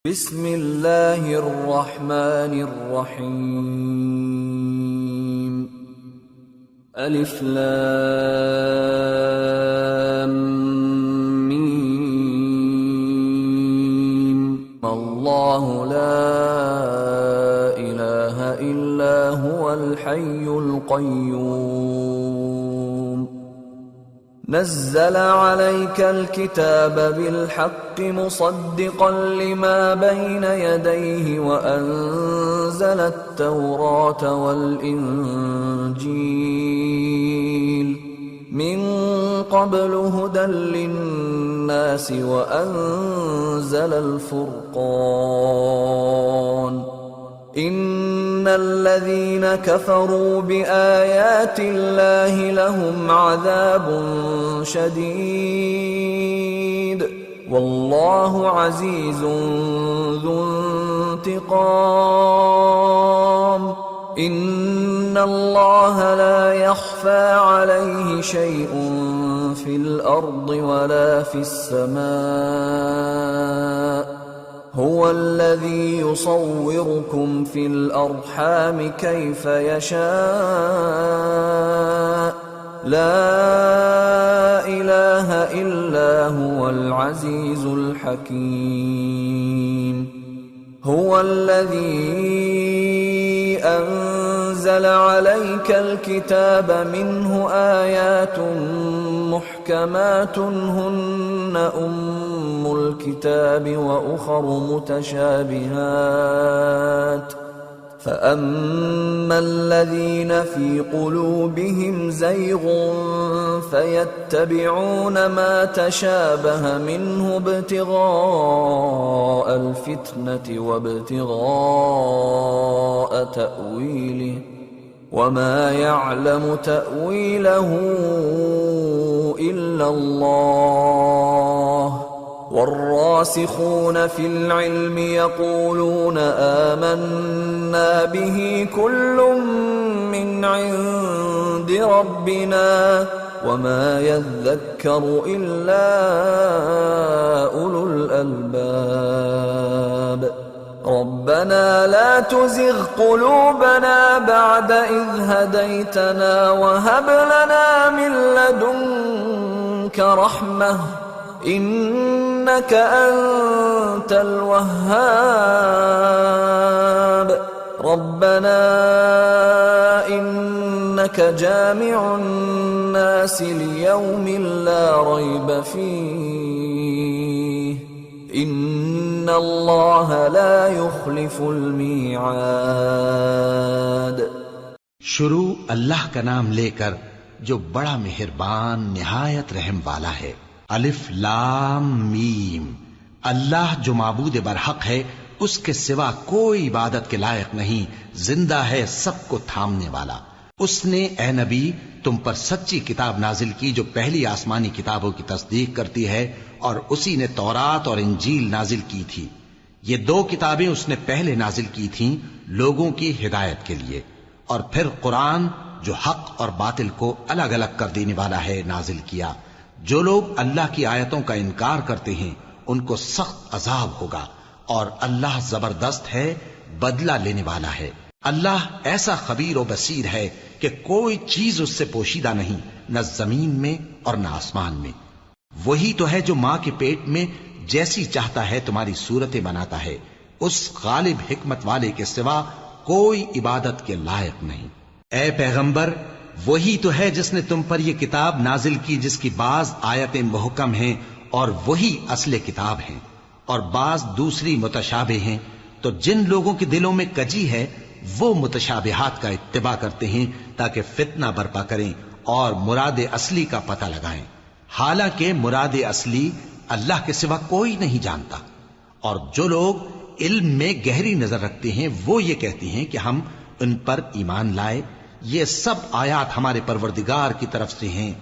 बिस्मिल्लाहिर रहमानिर रहीम। अलिफ लाम मीम। अल्लाहु ला इलाहा इल्ला हुवल हय्युल क़य्यूम। नज़्ज़ल अलैकल किताब बिलहक़्क़ि मुसद्दिक़न लिमा बैन यदैहि व अंज़लत तौरात वल इंजील मिन क़ब्लु हुदल लिन्नासि व अंज़लल फ़ुरक़ान। इन्नल्लज़ीन कफ़रू बिआयातिल्लाहि लहुम अज़ाबुन शदीद वल्लाहु अज़ीज़ुन ज़ुन्तिक़ाम। इन्नल्लाह ला यख़फ़ा अलैहि शैउन फ़िल अर्दि वला फ़िस समाअ। हुवा अल्लज़ी युसव्विरुकुम फ़िल अर्हाम कैफ़ यशाअ। ला इलाहा इल्ला हुवल अज़ीज़ुल हकीम। हुवा अल्लज़ी अंज़ल अलैकल किताब मिन्हु आयातुन मुहकमातुन हुन्न उम्मुल किताब व उखरु मुतशाबिहात। فأما الذين في قلوبهم زيغ فيتبعون ما تشابه منه ابتغاء الفتنة وابتغاء تأويله وما يعلم تأويله إلا الله والراسخون في العلم يقولون آمنا به كل من عند ربنا وما يذكر إلا أولو الألباب. ربنا لا تزغ قلوبنا بعد إذ هديتنا وهب لنا من لدنك رحمة إنك أنت الوهاب. ربنا إنك جامع الناس ليوم لا ريب فيه إن الله لا يخلف الميعاد. शुरू अल्लाह का नाम लेकर जो बड़ा मेहरबान निहायत रहम वाला है। अलिफ लाम मीम। अल्लाह जो माबूद बरहक है उसके सिवा कोई इबादत के लायक नहीं, जिंदा है सबको थामने वाला। उसने ए नबी तुम पर सच्ची किताब नाजिल की जो पहली आसमानी किताबों की तस्दीक करती है और उसी ने तौरात और इंजील नाजिल की थी। ये दो किताबें उसने पहले नाजिल की थीं लोगों की हिदायत के लिए, और फिर कुरान जो हक और बातिल को अलग अलग कर देने वाला है नाजिल किया। जो लोग अल्लाह की आयतों का इनकार करते हैं उनको सख्त अजाब होगा और अल्लाह जबरदस्त है, बदला लेने वाला है। अल्लाह ऐसा खबीर और बसीर है कि कोई चीज उससे पोशीदा नहीं, न जमीन में और न आसमान में। वही तो है जो मां के पेट में जैसी चाहता है तुम्हारी सूरतें बनाता है। उस गालिब हिकमत वाले के सिवा कोई इबादत के लायक नहीं। ए पैगंबर, वही तो है जिसने तुम पर यह किताब नाजिल की जिसकी बाज आयतें मुहकम हैं और वही असले किताब हैं और बाज दूसरी मुतशाबे हैं। तो जिन लोगों के दिलों में कजी है वो मुतशाबिहात का इत्तिबा करते हैं ताकि फितना बर्पा करें और मुराद असली का पता लगाएं। हालांकि मुराद असली अल्लाह के सिवा कोई नहीं जानता। और जो लोग इल्म में गहरी नजर रखते हैं वो ये कहते हैं कि हम उन पर ईमान लाए। ये सब आयात हमारे परवरदिगार की तरफ से हैं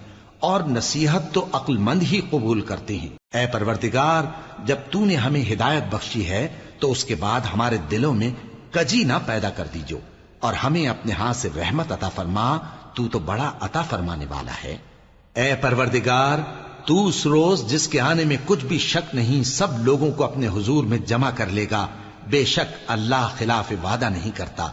और नसीहत तो अक्लमंद ही कबूल करते हैं। ऐ परवरदिगार, जब तूने हमें हिदायत बख्शी है तो उसके बाद हमारे दिलों में कजी ना पैदा कर दीजो और हमें अपने हाथ से रहमत अता फरमा, तू तो बड़ा अता फरमाने वाला है। ए परवरदिगार, تو اس روز جس کے آنے میں کچھ بھی شک نہیں سب لوگوں کو اپنے حضور میں جمع کر لے گا، بے شک اللہ خلاف وعدہ نہیں کرتا۔